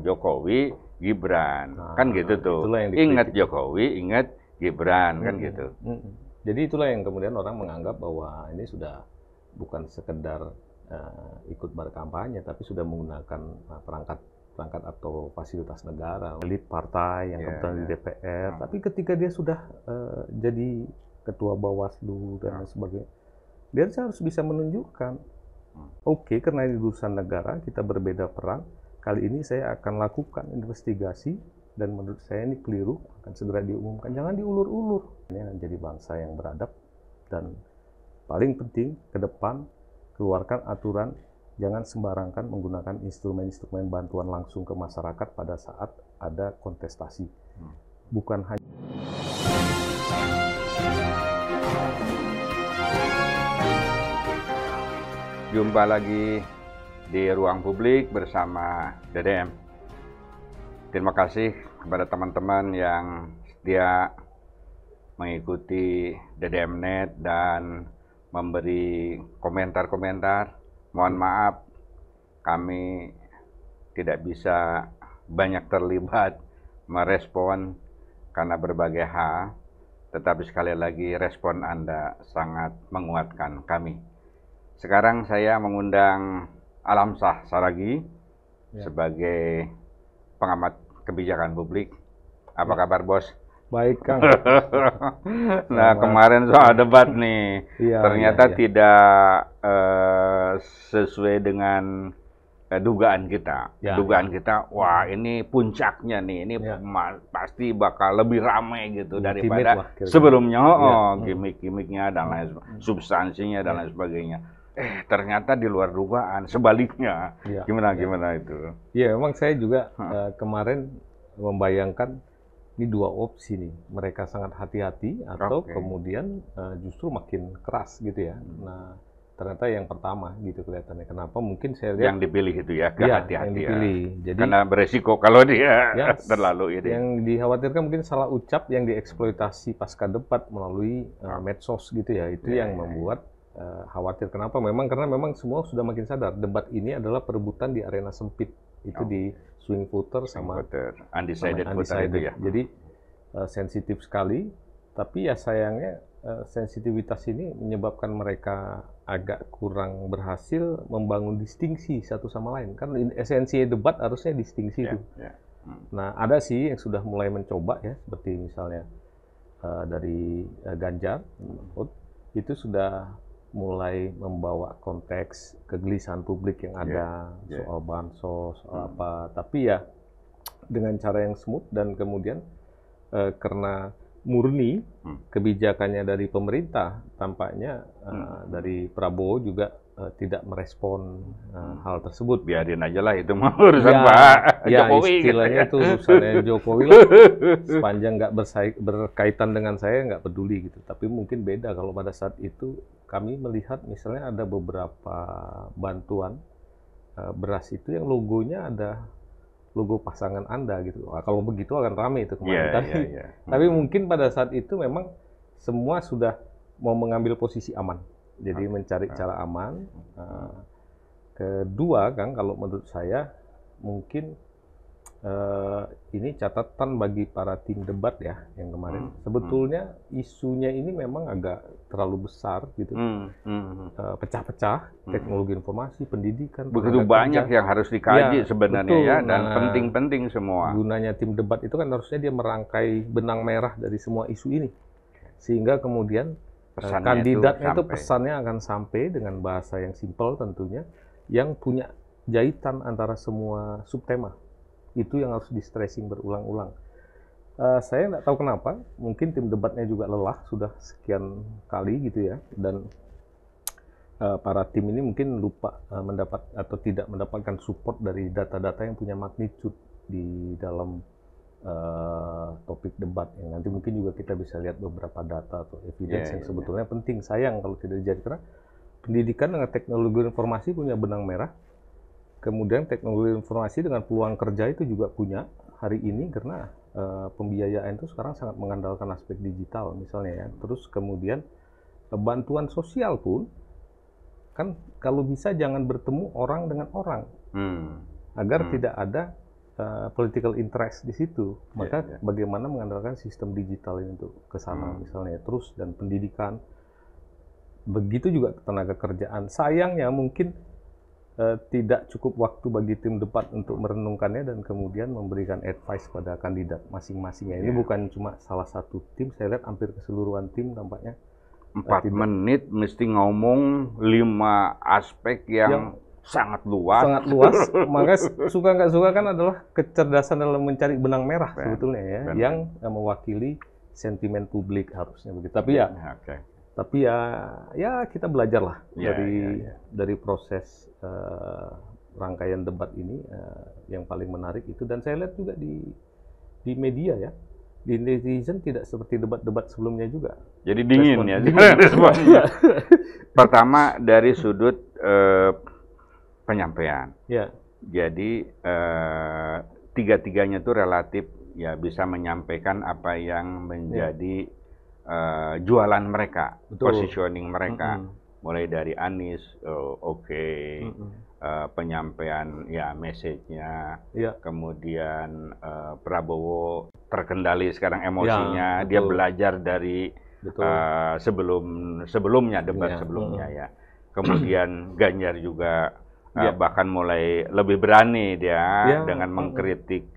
Jokowi, Gibran. Kan gitu tuh. Itulah yang Ingat dikritik. Jokowi, ingat Gibran, kan gitu. Jadi itulah yang kemudian orang menganggap bahwa ini sudah bukan sekedar ikut berkampanye, tapi sudah menggunakan perangkat atau fasilitas negara, elit partai yang kebetulan di DPR. Tapi ketika dia sudah jadi ketua Bawaslu dan lain sebagainya, dia harus bisa menunjukkan, oke, karena ini urusan negara, kita berbeda peran. Kali ini saya akan lakukan investigasi dan menurut saya ini keliru, akan segera diumumkan. Jangan diulur-ulur. Ini menjadi bangsa yang beradab dan paling penting ke depan keluarkan aturan, jangan sembarangan menggunakan instrumen-instrumen bantuan langsung ke masyarakat pada saat ada kontestasi. Bukan hanya Jumpa lagi di Ruang Publik bersama DDM. Terima kasih kepada teman-teman yang setia mengikuti DDM.net dan memberi komentar-komentar. Mohon maaf, kami tidak bisa banyak terlibat merespon karena berbagai hal, tetapi sekali lagi respon Anda sangat menguatkan kami. Sekarang saya mengundang Alamsyah Saraghi sebagai pengamat kebijakan publik. Apa kabar, Bos? baik, Kang. Nah, kemarin soal debat nih, ternyata tidak sesuai dengan dugaan kita. Dugaan kita, wah ini puncaknya nih, ini pasti bakal lebih ramai gitu daripada sebelumnya. Gimmick-gimmicknya dan lain substansinya dan lain sebagainya. Ternyata di luar dugaan, sebaliknya. Gimana itu? Ya, memang saya juga kemarin membayangkan ini dua opsi nih, mereka sangat hati-hati atau kemudian justru makin keras gitu ya. Nah, ternyata yang pertama gitu kelihatannya. Kenapa? Mungkin saya lihat yang dipilih itu ya, kehati-hati. Yang dipilih. Jadi karena beresiko kalau dia terlalu ini. Yang dikhawatirkan mungkin salah ucap yang dieksploitasi pasca debat melalui medsos gitu ya. Itu yang membuat khawatir. Kenapa? Karena memang semua sudah makin sadar debat ini adalah perebutan di arena sempit. Itu di swing voter sama undecided voter itu ya. Jadi sensitif sekali, tapi ya sayangnya sensitivitas ini menyebabkan mereka agak kurang berhasil membangun distingsi satu sama lain. Kan esensi debat harusnya distingsi itu. Nah, ada sih yang sudah mulai mencoba ya, seperti misalnya dari Ganjar, itu sudah mulai membawa konteks kegelisahan publik yang ada soal bansos, soal apa. Tapi ya dengan cara yang smooth dan kemudian karena murni kebijakannya dari pemerintah, tampaknya dari Prabowo juga tidak merespon hal tersebut. Biarin aja lah, itu mah urusan Pak Jokowi. Istilahnya itu urusannya Jokowi lah. Sepanjang nggak berkaitan dengan saya, nggak peduli gitu. Tapi mungkin beda kalau pada saat itu kami melihat misalnya ada beberapa bantuan beras itu yang logonya ada logo pasangan Anda gitu. Kalau begitu akan ramai itu kemarin. Tapi mungkin pada saat itu memang semua sudah mau mengambil posisi aman. Jadi mencari cara aman. Kedua, Kang, kalau menurut saya mungkin ini catatan bagi para tim debat ya yang kemarin. Sebetulnya isunya ini memang agak terlalu besar gitu. Pecah-pecah, teknologi informasi, pendidikan. Begitu banyak yang harus dikaji sebenarnya ya, dan penting-penting semua. Gunanya tim debat itu kan harusnya dia merangkai benang merah dari semua isu ini. Sehingga kemudian kandidatnya itu pesannya akan sampai dengan bahasa yang simpel tentunya, yang punya jahitan antara semua subtema. Itu yang harus di-stressing berulang-ulang. Saya nggak tahu kenapa, mungkin tim debatnya juga lelah, sudah sekian kali gitu ya, dan para tim ini mungkin lupa mendapat atau tidak mendapatkan support dari data-data yang punya magnitude di dalam topik debat. Yang nanti mungkin juga kita bisa lihat beberapa data atau evidence yang sebetulnya penting. Sayang kalau tidak dijadikan, karena pendidikan dengan teknologi informasi punya benang merah. Kemudian teknologi informasi dengan peluang kerja itu juga punya hari ini, karena pembiayaan itu sekarang sangat mengandalkan aspek digital misalnya ya. Terus kemudian bantuan sosial pun kan kalau bisa jangan bertemu orang dengan orang, agar tidak ada political interest di situ. Maka bagaimana mengandalkan sistem digital ini untuk ke sana misalnya, terus dan pendidikan. Begitu juga tenaga kerjaan. Sayangnya mungkin tidak cukup waktu bagi tim debat untuk merenungkannya dan kemudian memberikan advice pada kandidat masing-masingnya. Ini bukan cuma salah satu tim, saya lihat hampir keseluruhan tim tampaknya. 4 menit mesti ngomong 5 aspek yang sangat luas. Sangat luas. Maka suka nggak suka kan adalah kecerdasan dalam mencari benang merah sebetulnya ya, yang mewakili sentimen publik harusnya begitu. Tapi ya kita belajar lah dari proses rangkaian debat ini yang paling menarik itu, dan saya lihat juga di media ya, di netizen tidak seperti debat-debat sebelumnya juga. Jadi dingin ya responnya. Pertama dari sudut penyampaian. Ya. Jadi tiga-tiganya itu relatif ya bisa menyampaikan apa yang menjadi jualan mereka, positioning mereka, mulai dari Anies, penyampaian ya message-nya, kemudian Prabowo terkendali sekarang emosinya, dia belajar dari sebelumnya debat sebelumnya ya, kemudian Ganjar juga bahkan mulai lebih berani dia dengan mengkritik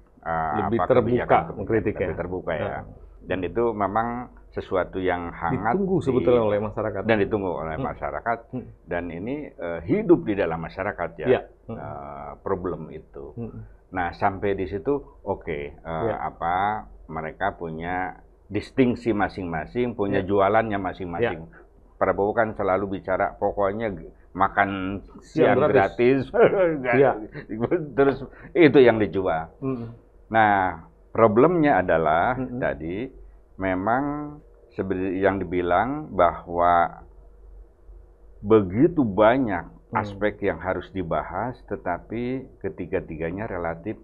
lebih terbuka mengkritiknya, lebih terbuka ya, dan itu memang sesuatu yang hangat ditunggu sebetulnya oleh masyarakat dan ditunggu oleh masyarakat dan ini hidup di dalam masyarakat ya, problem itu. Nah sampai di situ apa mereka punya distingsi masing-masing, punya jualannya masing-masing. Prabowo kan selalu bicara pokoknya makan siang gratis. Terus itu yang dijual. Nah problemnya adalah tadi memang seperti yang dibilang bahwa begitu banyak aspek yang harus dibahas, tetapi ketiga-tiganya relatif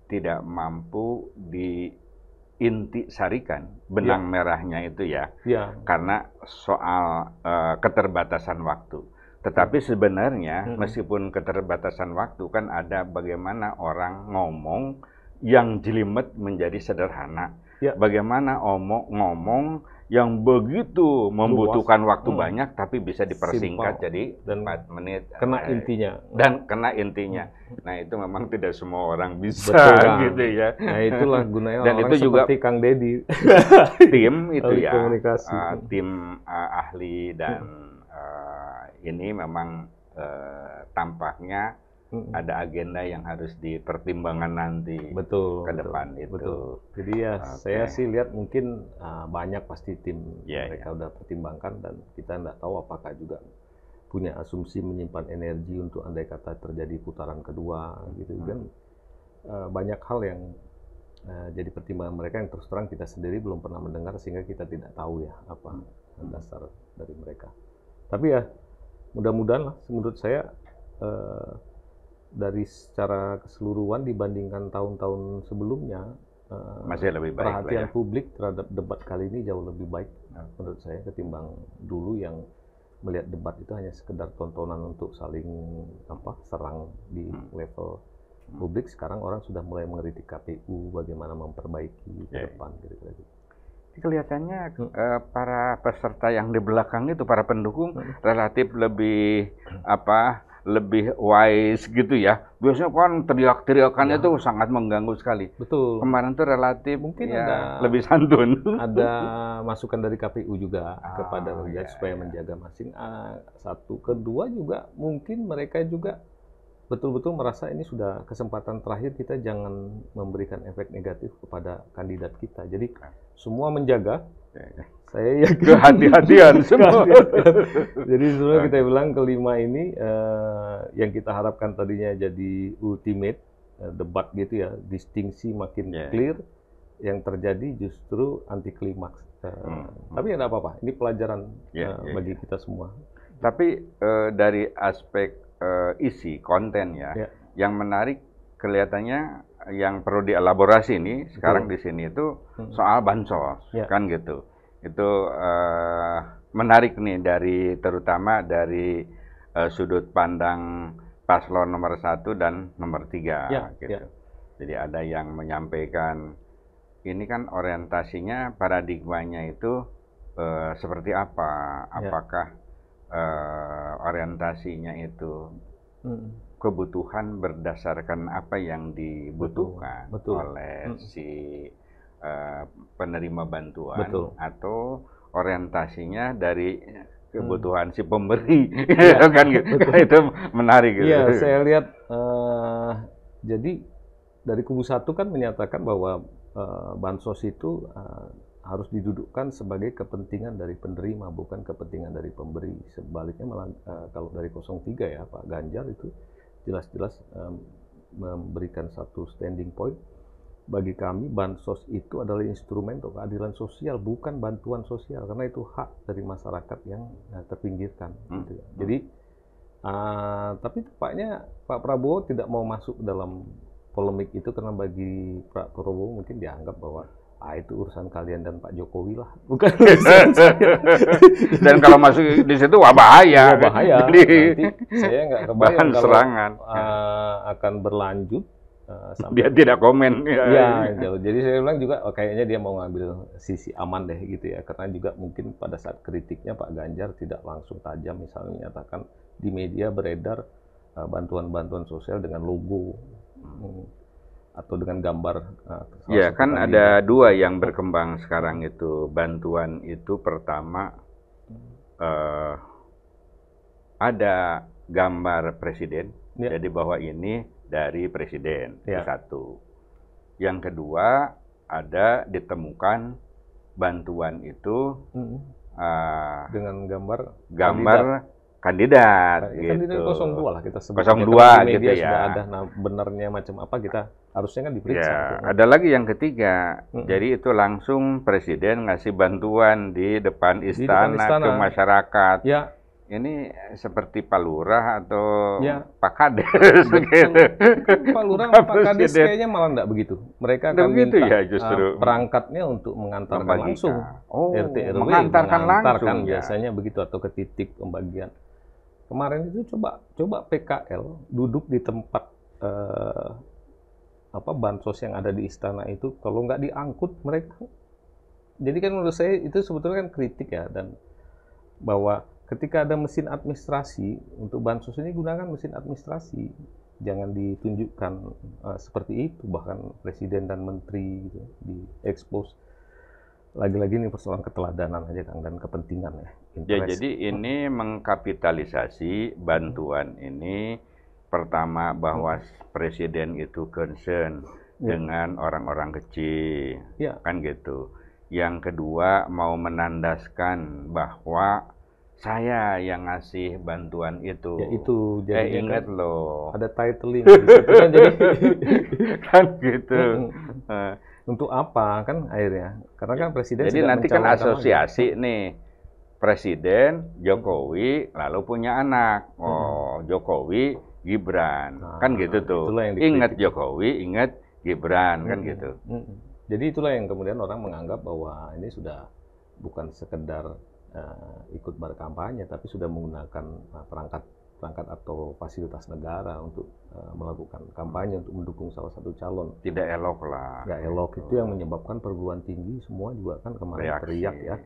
tidak mampu diintisarikan benang merahnya itu ya, karena soal keterbatasan waktu. Tetapi sebenarnya meskipun keterbatasan waktu kan ada bagaimana orang ngomong yang jelimet menjadi sederhana. Bagaimana ngomong yang begitu membutuhkan waktu banyak tapi bisa dipersingkat jadi 4 menit. Kena intinya. Dan kena intinya. Nah itu memang tidak semua orang bisa gitu ya. Nah itulah gunanya dan orang itu juga seperti Kang Dedi. Tim itu ya, tim ahli dan ini memang tampaknya ada agenda yang harus dipertimbangkan nanti ke depan itu. Betul. Jadi ya saya sih lihat mungkin banyak pasti tim mereka udah pertimbangkan dan kita nggak tahu apakah juga punya asumsi menyimpan energi untuk andai kata terjadi putaran kedua gitu kan. Banyak hal yang jadi pertimbangan mereka yang terus terang kita sendiri belum pernah mendengar sehingga kita tidak tahu ya apa dasar dari mereka. Tapi ya mudah-mudahan lah menurut saya dari secara keseluruhan dibandingkan tahun-tahun sebelumnya masih lebih baik perhatian publik terhadap debat kali ini jauh lebih baik menurut saya ketimbang dulu yang melihat debat itu hanya sekedar tontonan untuk saling serang di level publik. Sekarang orang sudah mulai mengkritik KPU bagaimana memperbaiki ke depan gitu. Kelihatannya para peserta yang di belakang itu, para pendukung relatif lebih lebih wise gitu ya. Biasanya kan teriak-teriakannya itu sangat mengganggu sekali. Betul. Kemarin tuh relatif mungkin ada lebih santun. Ada masukan dari KPU juga kepada rakyat supaya menjaga satu. Kedua juga mungkin mereka juga betul-betul merasa ini sudah kesempatan terakhir, kita jangan memberikan efek negatif kepada kandidat kita. Jadi semua menjaga. Saya yakin kehati-hatian semua. Jadi sebenarnya kita bilang kelima ini yang kita harapkan tadinya jadi ultimate debat gitu ya, distingsi makin clear, yang terjadi justru anti klimaks. Tapi ya nggak apa-apa, ini pelajaran bagi kita semua. Tapi dari aspek isi konten yang menarik kelihatannya yang perlu dielaborasi ini sekarang di sini itu soal bansos kan gitu. Itu menarik nih terutama dari sudut pandang paslon nomor 1 dan nomor 3 gitu. Jadi ada yang menyampaikan ini kan orientasinya, paradigmanya itu seperti apa? Apakah orientasinya itu kebutuhan berdasarkan apa yang dibutuhkan oleh si penerima bantuan, atau orientasinya dari kebutuhan si pemberi, kan gitu. Itu menarik gitu. Iya, saya lihat jadi dari kubu satu kan menyatakan bahwa bansos itu harus didudukkan sebagai kepentingan dari penerima, bukan kepentingan dari pemberi. Sebaliknya malah kalau dari 03 ya, Pak Ganjar itu jelas-jelas memberikan satu standing point. Bagi kami, bansos itu adalah instrumen untuk keadilan sosial, bukan bantuan sosial, karena itu hak dari masyarakat yang terpinggirkan. Gitu ya. Jadi, tapi tampaknya Pak Prabowo tidak mau masuk dalam polemik itu, karena bagi Pak Prabowo mungkin dianggap bahwa itu urusan kalian dan Pak Jokowi lah, bukan urusan saya. Dan kalau masuk di situ bahaya. Bahaya. Nanti saya nggak kebayang kalau serangan akan berlanjut. Dia tidak komen. Iya, jadi saya bilang juga kayaknya dia mau ngambil sisi aman deh gitu ya, karena juga mungkin pada saat kritiknya Pak Ganjar tidak langsung tajam, misalnya menyatakan di media beredar bantuan-bantuan sosial dengan logo atau dengan gambar. Ya kan ada dua yang berkembang sekarang itu. Bantuan itu pertama ada gambar presiden, jadi bahwa ini dari presiden, satu. Yang kedua, ada ditemukan bantuan itu dengan gambar kandidat gitu. Kandidat 02 lah kita sebut. 02 gitu ya. Sudah ada, nah benarnya macam apa kita harusnya kan diperiksa. Ya, ada lagi yang ketiga. Jadi itu langsung presiden ngasih bantuan di depan istana ke masyarakat. Ya. Ini seperti Pak Lurah atau Pak Kades gitu. Pak Lurah dan Pak Kades kayaknya malah enggak begitu. Mereka akan minta ya, justru perangkatnya untuk mengantarkan langsung. RT RW mengantarkan biasanya begitu, atau ke titik pembagian. Kemarin itu coba PKL duduk di tempat bansos yang ada di istana itu, kalau nggak diangkut mereka. Jadi kan menurut saya itu sebetulnya kan kritik ya, dan bahwa ketika ada mesin administrasi untuk bansos ini, gunakan mesin administrasi, jangan ditunjukkan seperti itu, bahkan presiden dan menteri gitu, diekspos. Lagi-lagi ini persoalan keteladanan aja Kang, dan kepentingan ya. Jadi ini mengkapitalisasi bantuan ini, pertama bahwa presiden itu concern dengan orang-orang kecil, kan gitu. Yang kedua mau menandaskan bahwa saya yang ngasih bantuan itu. Ya itu, jadi ingat kan, loh. Ada titling di situ kan, jadi kan gitu. Untuk apa kan akhirnya? Karena kan presiden. Jadi nanti kan asosiasi nih, presiden Jokowi lalu punya anak. Jokowi Gibran, kan gitu tuh. Ingat Jokowi, ingat Gibran, kan gitu. Jadi itulah yang kemudian orang menganggap bahwa ini sudah bukan sekedar ikut berkampanye, tapi sudah menggunakan perangkat atau fasilitas negara untuk melakukan kampanye untuk mendukung salah satu calon. Tidak elok lah. Nggak elok, itu yang menyebabkan perguruan tinggi semua juga kan kemarin teriak ya,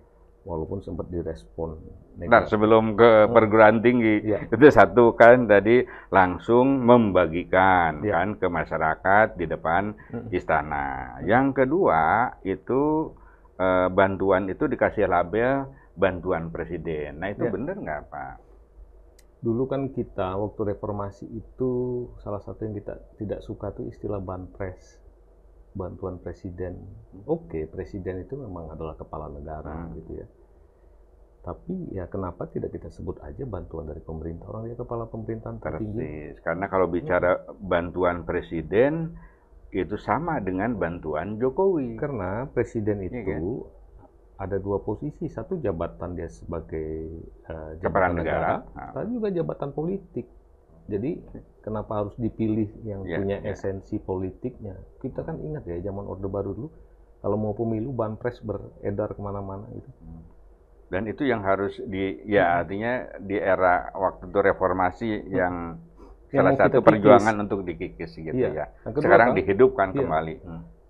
walaupun sempat direspon. Nah, sebelum ke perguruan tinggi, itu satu kan tadi langsung membagikan kan ke masyarakat di depan istana. Yang kedua itu bantuan itu dikasih label bantuan presiden. Nah itu benar nggak Pak? Dulu kan kita waktu reformasi itu salah satu yang kita tidak suka tuh istilah banpres, bantuan presiden. Oke, presiden itu memang adalah kepala negara gitu ya. Tapi ya kenapa tidak kita sebut aja bantuan dari pemerintah, orang dia kepala pemerintahan tertinggi. Karena kalau bicara bantuan presiden itu sama dengan bantuan Jokowi. Karena presiden itu ada dua posisi, satu jabatan dia sebagai jabatan negara, tapi juga jabatan politik. Jadi kenapa harus dipilih yang punya esensi politiknya? Kita kan ingat ya zaman Orde Baru dulu, kalau mau pemilu banpres beredar kemana-mana gitu. Dan itu yang harus artinya di era waktu itu reformasi yang Salah satu perjuangan untuk dikikis gitu ya. Sekarang Kang, dihidupkan kembali.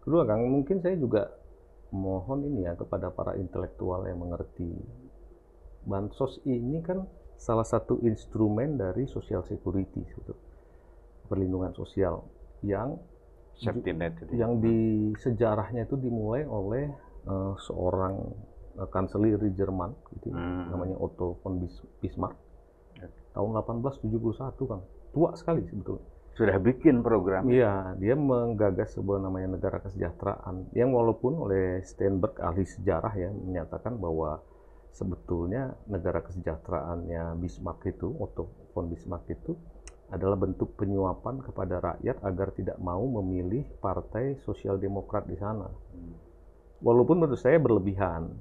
Kedua, Kang, mungkin saya juga mohon ini ya kepada para intelektual yang mengerti. Bansos ini kan salah satu instrumen dari social security, perlindungan sosial yang safety net itu. Yang di sejarahnya itu dimulai oleh seorang kanselir di Jerman, gitu, namanya Otto von Bismarck, tahun 1871, Kang. Tua sekali sebetulnya. Sudah bikin program. Iya, dia menggagas sebuah namanya negara kesejahteraan, yang walaupun oleh Steinberg, ahli sejarah ya, menyatakan bahwa sebetulnya negara kesejahteraannya Bismarck itu, Otto von Bismarck itu, adalah bentuk penyuapan kepada rakyat agar tidak mau memilih partai sosial demokrat di sana. Walaupun menurut saya berlebihan.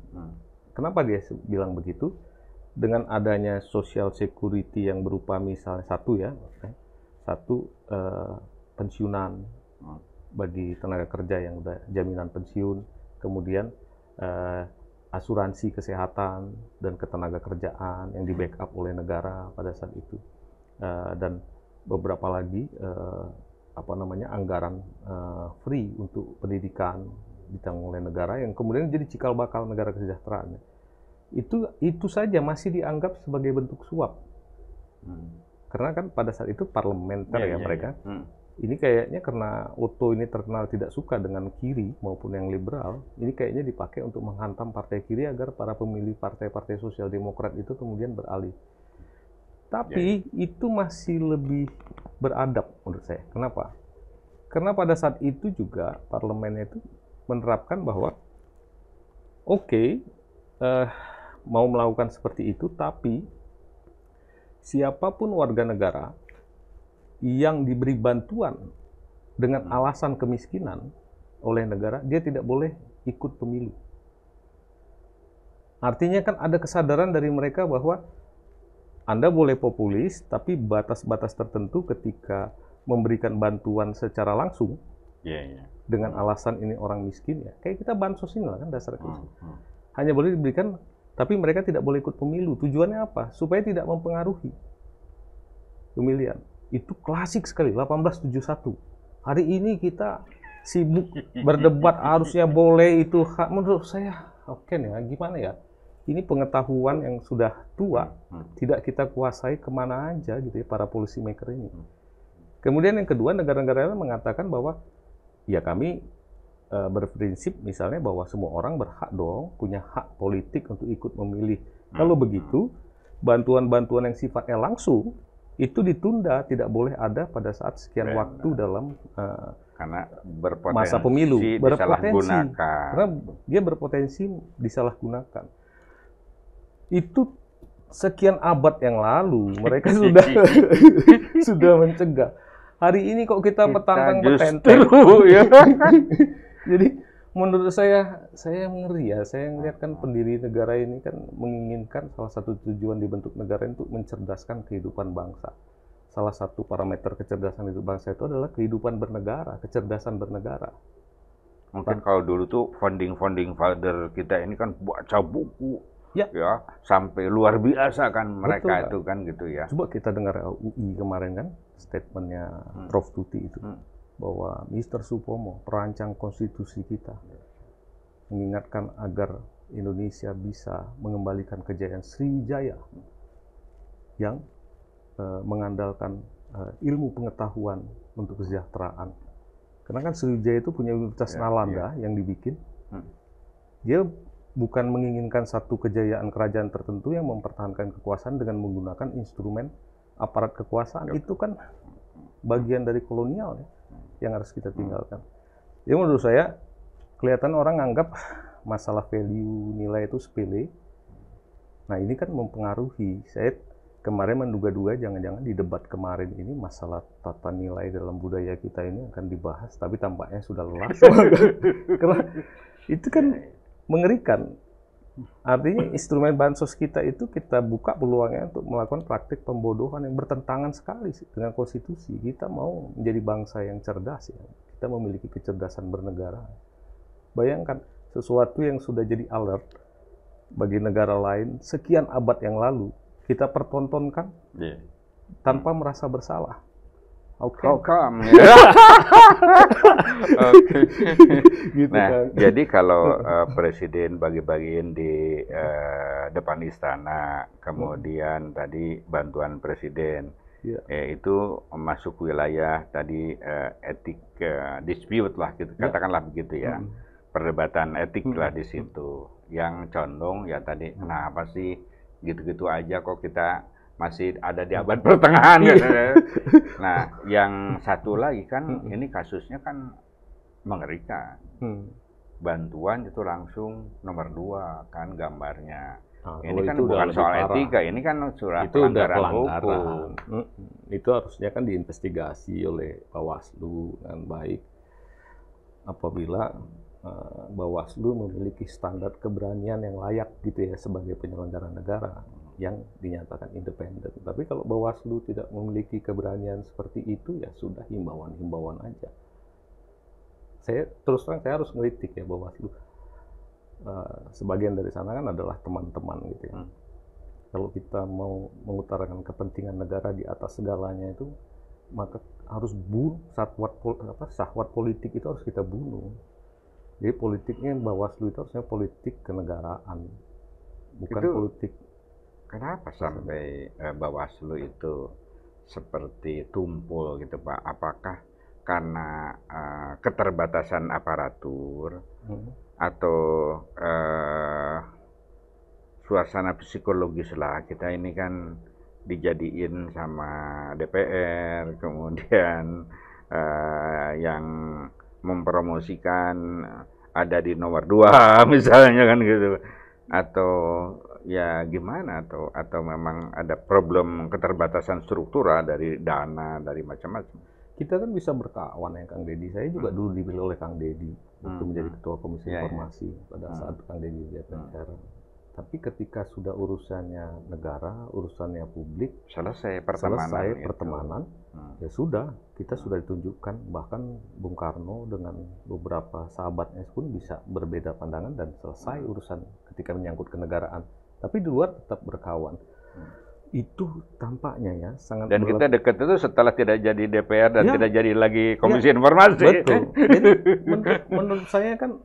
Kenapa dia bilang begitu? Dengan adanya social security yang berupa misalnya satu pensiunan bagi tenaga kerja yang udah jaminan pensiun, kemudian asuransi kesehatan dan ketenaga kerjaan yang di backup oleh negara pada saat itu, dan beberapa lagi anggaran free untuk pendidikan ditanggung oleh negara yang kemudian jadi cikal bakal negara kesejahteraan. Itu saja masih dianggap sebagai bentuk suap. Karena kan pada saat itu parlementer mereka. Ini kayaknya karena Otto ini terkenal tidak suka dengan kiri maupun yang liberal, ini kayaknya dipakai untuk menghantam partai kiri agar para pemilih partai-partai sosial demokrat itu kemudian beralih. Tapi itu masih lebih beradab menurut saya. Kenapa? Karena pada saat itu juga parlemen itu menerapkan bahwa mau melakukan seperti itu, tapi siapapun warga negara yang diberi bantuan dengan alasan kemiskinan oleh negara, dia tidak boleh ikut pemilu. Artinya kan ada kesadaran dari mereka bahwa Anda boleh populis, tapi batas-batas tertentu ketika memberikan bantuan secara langsung dengan alasan ini orang miskin, ya kayak kita bansos ini lah kan dasarnya. Hanya boleh diberikan, tapi mereka tidak boleh ikut pemilu. Tujuannya apa? Supaya tidak mempengaruhi pemilihan. Itu klasik sekali, 1871. Hari ini kita sibuk berdebat harusnya boleh itu hak. Menurut saya, gimana ya? Ini pengetahuan yang sudah tua, tidak kita kuasai kemana aja gitu ya, para policy maker ini. Kemudian yang kedua, negara-negara lain mengatakan bahwa ya kami berprinsip misalnya bahwa semua orang berhak dong, punya hak politik untuk ikut memilih. Kalau begitu, bantuan-bantuan yang sifatnya langsung itu ditunda, tidak boleh ada pada saat sekian waktu dalam karena masa pemilu. Disalahgunakan. Karena dia berpotensi disalahgunakan. Itu sekian abad yang lalu mereka sudah mencegah. Hari ini kok kita petantang-petenteng. Ya. Jadi menurut saya ngeri ya. Saya melihat kan pendiri negara ini kan menginginkan salah satu tujuan dibentuk negara untuk mencerdaskan kehidupan bangsa. Salah satu parameter kecerdasan hidup bangsa itu adalah kehidupan bernegara, kecerdasan bernegara. Mungkin kalau dulu tuh founding father kita ini kan baca buku. Ya, sampai luar biasa kan mereka. Betul, itu kan gitu ya. Coba kita dengar UI kemarin kan statementnya Prof. Tuti itu bahwa Mr. Supomo, perancang konstitusi kita, mengingatkan agar Indonesia bisa mengembalikan kejayaan Sriwijaya yang mengandalkan ilmu pengetahuan untuk kesejahteraan. Karena kan Sriwijaya itu punya Universitas Nalanda yang dibikin. Dia bukan menginginkan satu kejayaan kerajaan tertentu yang mempertahankan kekuasaan dengan menggunakan instrumen aparat kekuasaan. Itu kan bagian dari kolonial ya, yang harus kita tinggalkan. Jadi menurut saya, kelihatan orang anggap masalah value nilai itu sepele. Nah ini kan mempengaruhi. Saya kemarin menduga-duga jangan-jangan di debat kemarin ini masalah tata nilai dalam budaya kita ini akan dibahas, tapi tampaknya sudah lelah. Karena itu kan mengerikan. Artinya instrumen bansos kita itu kita buka peluangnya untuk melakukan praktik pembodohan yang bertentangan sekali dengan konstitusi. Kita mau menjadi bangsa yang cerdas ya. Kita memiliki kecerdasan bernegara. Bayangkan sesuatu yang sudah jadi alert bagi negara lain sekian abad yang lalu kita pertontonkan tanpa merasa bersalah. How come? Ya. Okay. Gitu nah, kan. Jadi kalau presiden bagi-bagiin di depan istana, kemudian tadi bantuan presiden, itu masuk wilayah tadi etik dispute lah, gitu, katakanlah begitu ya, perdebatan etik lah di situ. Yang condong ya tadi, kenapa sih gitu-gitu aja kok kita masih ada di abad pertengahan gitu. Nah, yang satu lagi kan ini kasusnya kan mengerikan. Bantuan itu langsung nomor 2 kan gambarnya. Nah, ini kan bukan soal etika, ini kan pelanggaran hukum. Itu harusnya kan diinvestigasi oleh Bawaslu dengan baik. Apabila Bawaslu memiliki standar keberanian yang layak gitu ya sebagai penyelenggara negara yang dinyatakan independen. Tapi kalau Bawaslu tidak memiliki keberanian seperti itu, ya sudah himbauan-himbauan aja. Saya terus terang saya harus ngeritik ya Bawaslu. Sebagian dari sana kan adalah teman-teman gitu ya. Kalau kita mau mengutarakan kepentingan negara di atas segalanya itu, maka harus bunuh syahwat politik itu harus kita bunuh. Jadi politiknya Bawaslu itu harusnya politik kenegaraan, bukan itu politik. Kenapa sampai Bawaslu itu seperti tumpul gitu Pak? Apakah karena keterbatasan aparatur atau suasana psikologis lah, kita ini kan dijadiin sama DPR, kemudian yang mempromosikan ada di nomor 2 misalnya kan gitu, atau ya gimana, atau memang ada problem keterbatasan struktural dari dana, dari macam-macam. Kita kan bisa berkawan ya Kang Deddy. Saya juga dulu dipilih oleh Kang Deddy untuk menjadi ketua komisi informasi pada saat Kang Deddy di DPR. Tapi ketika sudah urusannya negara, urusannya publik, selesai pertemanan, ya sudah, kita sudah ditunjukkan. Bahkan Bung Karno dengan beberapa sahabatnya pun bisa berbeda pandangan dan selesai urusan ketika menyangkut kenegaraan. Tapi di luar tetap berkawan. Itu tampaknya ya sangat. Dan kita dekat itu setelah tidak jadi DPR dan tidak jadi lagi komisi informasi. Betul. Jadi menurut saya kan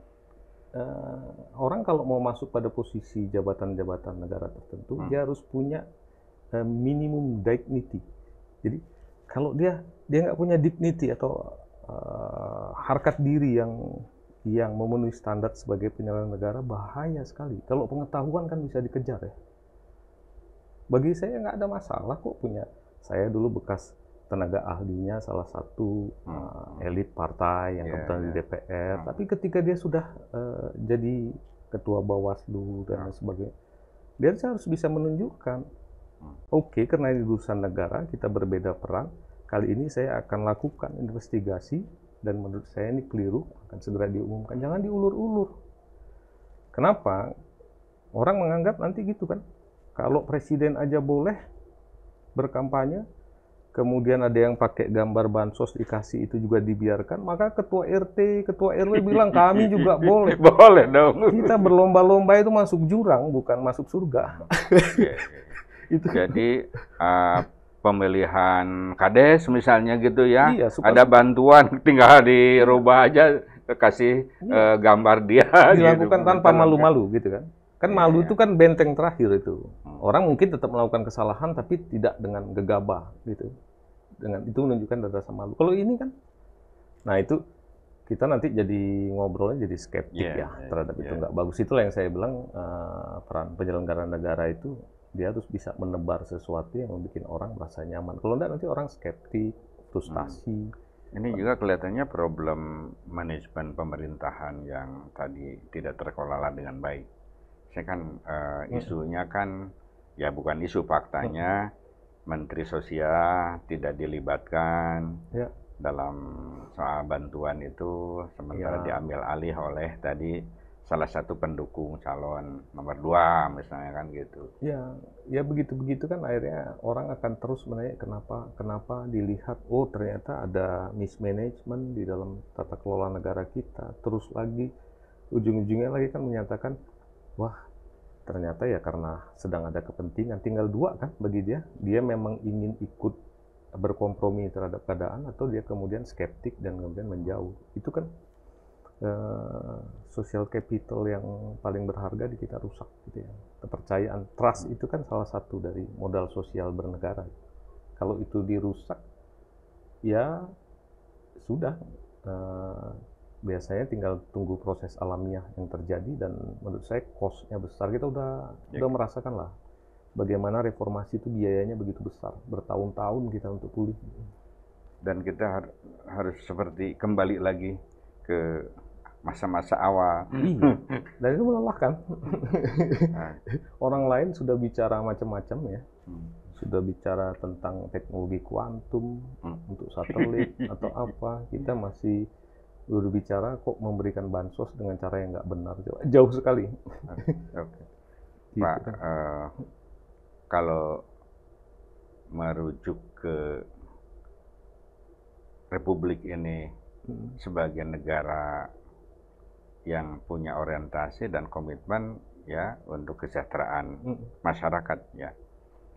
orang kalau mau masuk pada posisi jabatan-jabatan negara tertentu, dia harus punya minimum dignity. Jadi kalau dia nggak punya dignity atau harkat diri yang memenuhi standar sebagai penyelenggara negara, bahaya sekali. Kalau pengetahuan kan bisa dikejar ya. Bagi saya nggak ada masalah kok punya. Saya dulu bekas tenaga ahlinya salah satu elit partai yang kebetulan di DPR. Tapi ketika dia sudah jadi ketua Bawaslu dan sebagainya, dia harus bisa menunjukkan, oke, karena ini urusan negara, kita berbeda peran. Kali ini saya akan lakukan investigasi dan menurut saya ini keliru, akan segera diumumkan. Jangan diulur-ulur. Kenapa? Orang menganggap nanti gitu kan. Kalau presiden aja boleh berkampanye, kemudian ada yang pakai gambar bansos dikasih itu juga dibiarkan, maka ketua RT, ketua RW bilang kami juga boleh. Boleh dong. Kita berlomba-lomba itu masuk jurang, bukan masuk surga. Itu. Jadi pemilihan kades misalnya gitu ya, ada bantuan tinggal dirubah aja, kasih gambar dia. Dilakukan gitu, tanpa malu-malu gitu kan. Kan malu itu kan benteng terakhir itu. Orang mungkin tetap melakukan kesalahan tapi tidak dengan gegabah gitu. Dengan itu menunjukkan rasa malu. Kalau ini kan, nah itu kita nanti jadi ngobrolnya jadi skeptik terhadap itu nggak bagus. Itulah yang saya bilang peran penyelenggara negara itu dia harus bisa menebar sesuatu yang membuat orang merasa nyaman. Kalau enggak nanti orang skeptik, frustasi. Ini juga kelihatannya problem manajemen pemerintahan yang tadi tidak terkelola dengan baik. Saya kan isunya kan ya bukan isu, faktanya Menteri Sosial tidak dilibatkan dalam soal bantuan itu, sementara diambil alih oleh tadi salah satu pendukung calon nomor 2 misalnya kan gitu. Ya begitu-begitu kan akhirnya orang akan terus menanya kenapa dilihat ternyata ada mismanagement di dalam tata kelola negara kita. Terus lagi ujung-ujungnya lagi kan menyatakan wah, ternyata ya karena sedang ada kepentingan, tinggal 2 kan bagi dia. Dia memang ingin ikut berkompromi terhadap keadaan atau dia kemudian skeptik dan kemudian menjauh. Itu kan social capital yang paling berharga di kita rusak gitu ya. Kepercayaan, trust itu kan salah satu dari modal sosial bernegara. Kalau itu dirusak, ya sudah, biasanya tinggal tunggu proses alamiah yang terjadi, dan menurut saya cost-nya besar. Kita udah merasakan lah bagaimana reformasi itu biayanya begitu besar, bertahun-tahun kita untuk pulih. Dan kita harus seperti kembali lagi ke masa-masa awal. Iya. Dan itu melelahkan. Orang lain sudah bicara macam-macam ya. Sudah bicara tentang teknologi kuantum untuk satelit atau apa. Kita masih berbicara kok memberikan bansos dengan cara yang nggak benar. Jauh sekali. Okay. Gitu, Pak, kan? Kalau merujuk ke Republik ini sebagai negara yang punya orientasi dan komitmen ya untuk kesejahteraan masyarakat ya.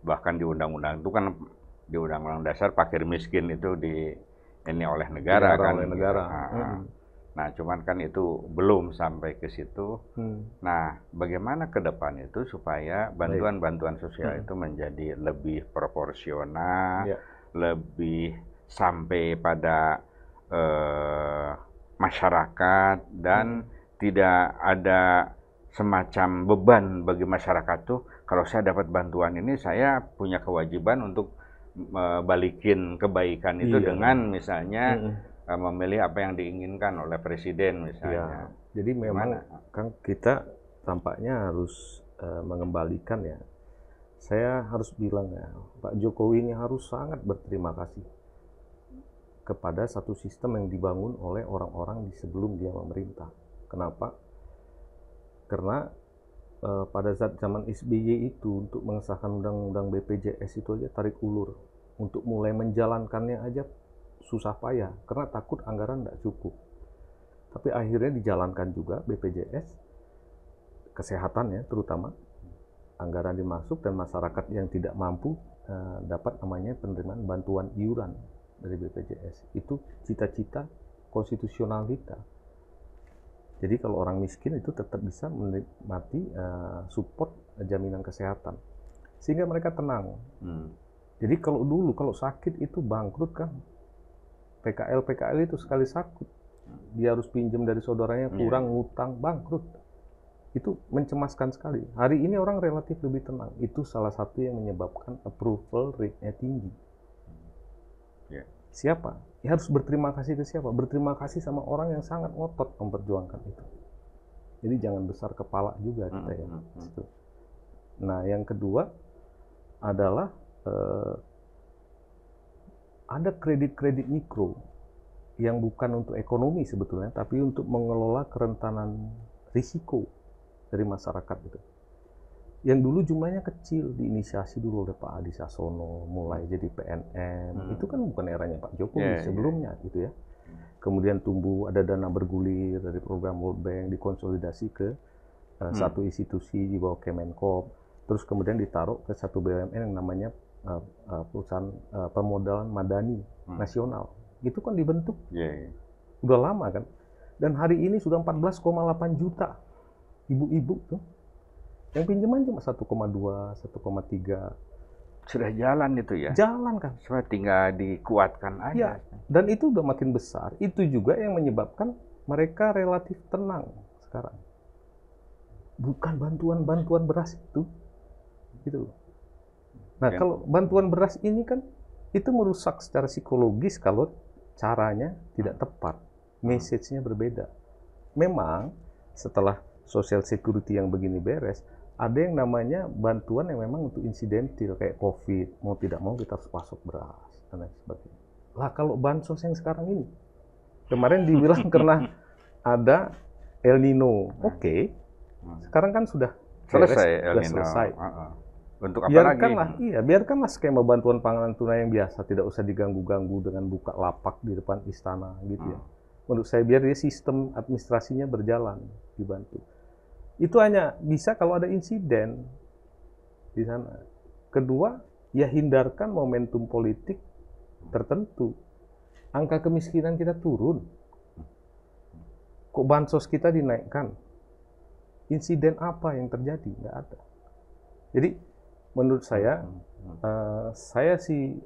Bahkan di undang-undang itu kan, di undang-undang dasar fakir miskin itu ini oleh negara kan. Oleh negara. Nah, cuman kan itu belum sampai ke situ. Nah, bagaimana ke depan itu supaya bantuan-bantuan sosial itu menjadi lebih proporsional, lebih sampai pada masyarakat, dan tidak ada semacam beban bagi masyarakat tuh, kalau saya dapat bantuan ini saya punya kewajiban untuk balikin kebaikan itu dengan misalnya memilih apa yang diinginkan oleh presiden misalnya. Jadi memang kan kita tampaknya harus mengembalikan ya. Saya harus bilang ya, Pak Jokowi ini harus sangat berterima kasih kepada satu sistem yang dibangun oleh orang-orang di sebelum dia memerintah. Kenapa? Karena pada saat zaman SBY itu untuk mengesahkan undang-undang BPJS itu aja tarik ulur. Untuk mulai menjalankannya aja susah payah karena takut anggaran tidak cukup. Tapi akhirnya dijalankan juga BPJS, kesehatan ya terutama, anggaran dimasuk dan masyarakat yang tidak mampu dapat namanya penerimaan bantuan iuran dari BPJS. Itu cita-cita konstitusional kita. Jadi kalau orang miskin itu tetap bisa menikmati support jaminan kesehatan, sehingga mereka tenang. Jadi kalau dulu kalau sakit itu bangkrut kan, PKL itu sekali sakit dia harus pinjam dari saudaranya, kurang ngutang, bangkrut. Itu mencemaskan sekali. Hari ini orang relatif lebih tenang. Itu salah satu yang menyebabkan approval rate-nya tinggi. Siapa? Ya harus berterima kasih ke siapa? Berterima kasih sama orang yang sangat ngotot memperjuangkan itu. Jadi jangan besar kepala juga kita ya. Nah, yang kedua adalah ada kredit-kredit mikro yang bukan untuk ekonomi sebetulnya, tapi untuk mengelola kerentanan risiko dari masyarakat itu. Yang dulu jumlahnya kecil, diinisiasi dulu oleh Pak Adi Sasono, mulai jadi PNM. Itu kan bukan eranya Pak Jokowi, sebelumnya gitu ya. Kemudian tumbuh, ada dana bergulir dari program World Bank, dikonsolidasi ke satu institusi di bawah Kemenkop, terus kemudian ditaruh ke satu BUMN yang namanya perusahaan permodalan madani nasional. Itu kan dibentuk udah lama kan, dan hari ini sudah 14,8 juta ibu-ibu tuh yang pinjaman cuma 1,2, 1,3. Sudah jalan itu ya? Jalan kan. Cuma tinggal dikuatkan aja. Ya, dan itu udah makin besar. Itu juga yang menyebabkan mereka relatif tenang sekarang. Bukan bantuan-bantuan beras itu. Gitu. Nah, kalau bantuan beras ini kan, itu merusak secara psikologis kalau caranya tidak tepat. Message-nya berbeda. Memang setelah social security yang begini beres, ada yang namanya bantuan yang memang untuk insidentil kayak COVID, mau tidak mau kita harus pasok beras dan lain sebagainya. Lah kalau bansos yang sekarang ini, kemarin dibilang karena ada El Nino, sekarang kan sudah selesai El Nino. Selesai. Untuk apa lagi? Biarkanlah skema bantuan pangan tunai yang biasa, tidak usah diganggu-ganggu dengan buka lapak di depan istana gitu ya. Menurut saya biar dia sistem administrasinya berjalan, dibantu. Itu hanya bisa kalau ada insiden di sana. Kedua, ya hindarkan momentum politik tertentu. Angka kemiskinan kita turun. Kok bansos kita dinaikkan? Insiden apa yang terjadi? Nggak ada. Jadi menurut saya sih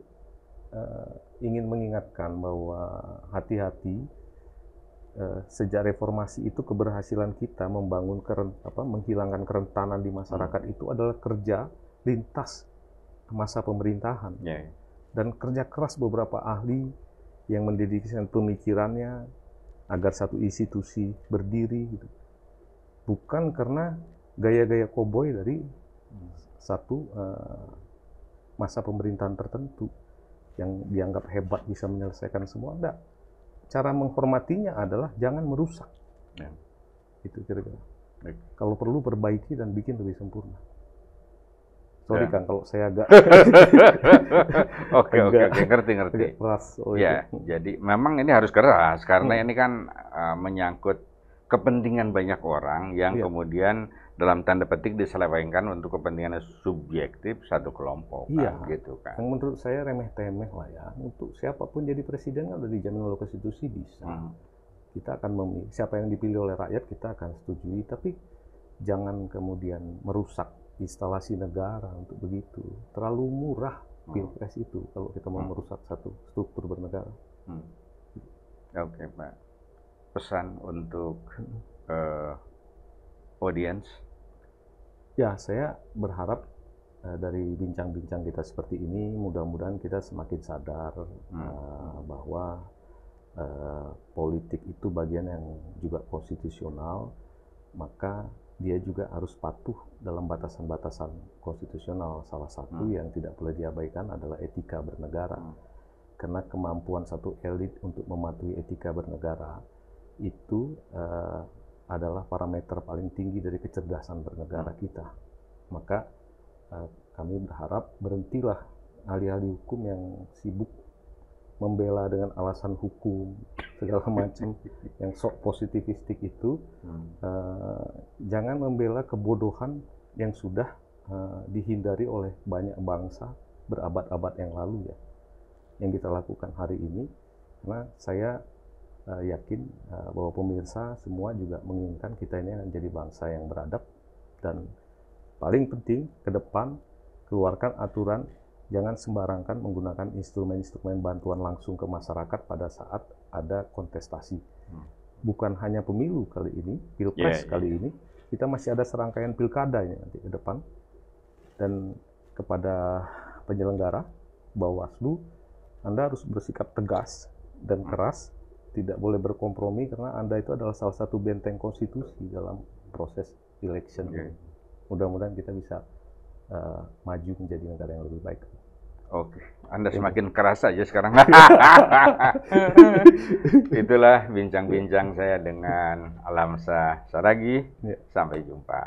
ingin mengingatkan bahwa hati-hati. Sejak reformasi itu keberhasilan kita membangun menghilangkan kerentanan di masyarakat itu adalah kerja lintas masa pemerintahan dan kerja keras beberapa ahli yang mendedikasikan pemikirannya agar satu institusi berdiri gitu. Bukan karena gaya-gaya koboi dari satu masa pemerintahan tertentu yang dianggap hebat bisa menyelesaikan semua. Enggak. Cara menghormatinya adalah jangan merusak. Itu kira-kira. Kalau perlu perbaiki dan bikin lebih sempurna. Sorry Kang, kalau saya agak Oke, ngerti. Keras. Jadi memang ini harus keras karena ini kan menyangkut kepentingan banyak orang yang kemudian dalam tanda petik diselewengkan untuk kepentingan subjektif satu kelompok, gitu kan. Yang menurut saya remeh-temeh lah ya. Untuk siapapun jadi presiden kan udah dijamin oleh konstitusi bisa. Kita akan memilih siapa yang dipilih oleh rakyat, kita akan setujui. Tapi jangan kemudian merusak instalasi negara untuk begitu. Terlalu murah pilpres itu kalau kita mau merusak satu struktur bernegara. Oke, Pak. Pesan untuk audiens. Ya, saya berharap dari bincang-bincang kita seperti ini, mudah-mudahan kita semakin sadar bahwa politik itu bagian yang juga konstitusional, maka dia juga harus patuh dalam batasan-batasan konstitusional. Salah satu yang tidak boleh diabaikan adalah etika bernegara. Karena kemampuan satu elit untuk mematuhi etika bernegara itu adalah parameter paling tinggi dari kecerdasan bernegara kita. Maka kami berharap berhentilah ahli-ahli hukum yang sibuk membela dengan alasan hukum segala macam yang sok positivistik itu. Jangan membela kebodohan yang sudah dihindari oleh banyak bangsa berabad-abad yang lalu ya, yang kita lakukan hari ini. Karena saya yakin bahwa pemirsa semua juga menginginkan kita ini menjadi bangsa yang beradab, dan paling penting ke depan keluarkan aturan, jangan sembarangan menggunakan instrumen-instrumen bantuan langsung ke masyarakat pada saat ada kontestasi. Bukan hanya pemilu kali ini, pilpres kali ini, kita masih ada serangkaian pilkada nanti ke depan. Dan kepada penyelenggara, Bawaslu, Anda harus bersikap tegas dan keras, tidak boleh berkompromi karena Anda itu adalah salah satu benteng konstitusi dalam proses election. Mudah-mudahan kita bisa maju menjadi negara yang lebih baik. Oke, Anda semakin keras aja sekarang. Itulah bincang-bincang saya dengan Alamsyah Saragih. Sampai jumpa.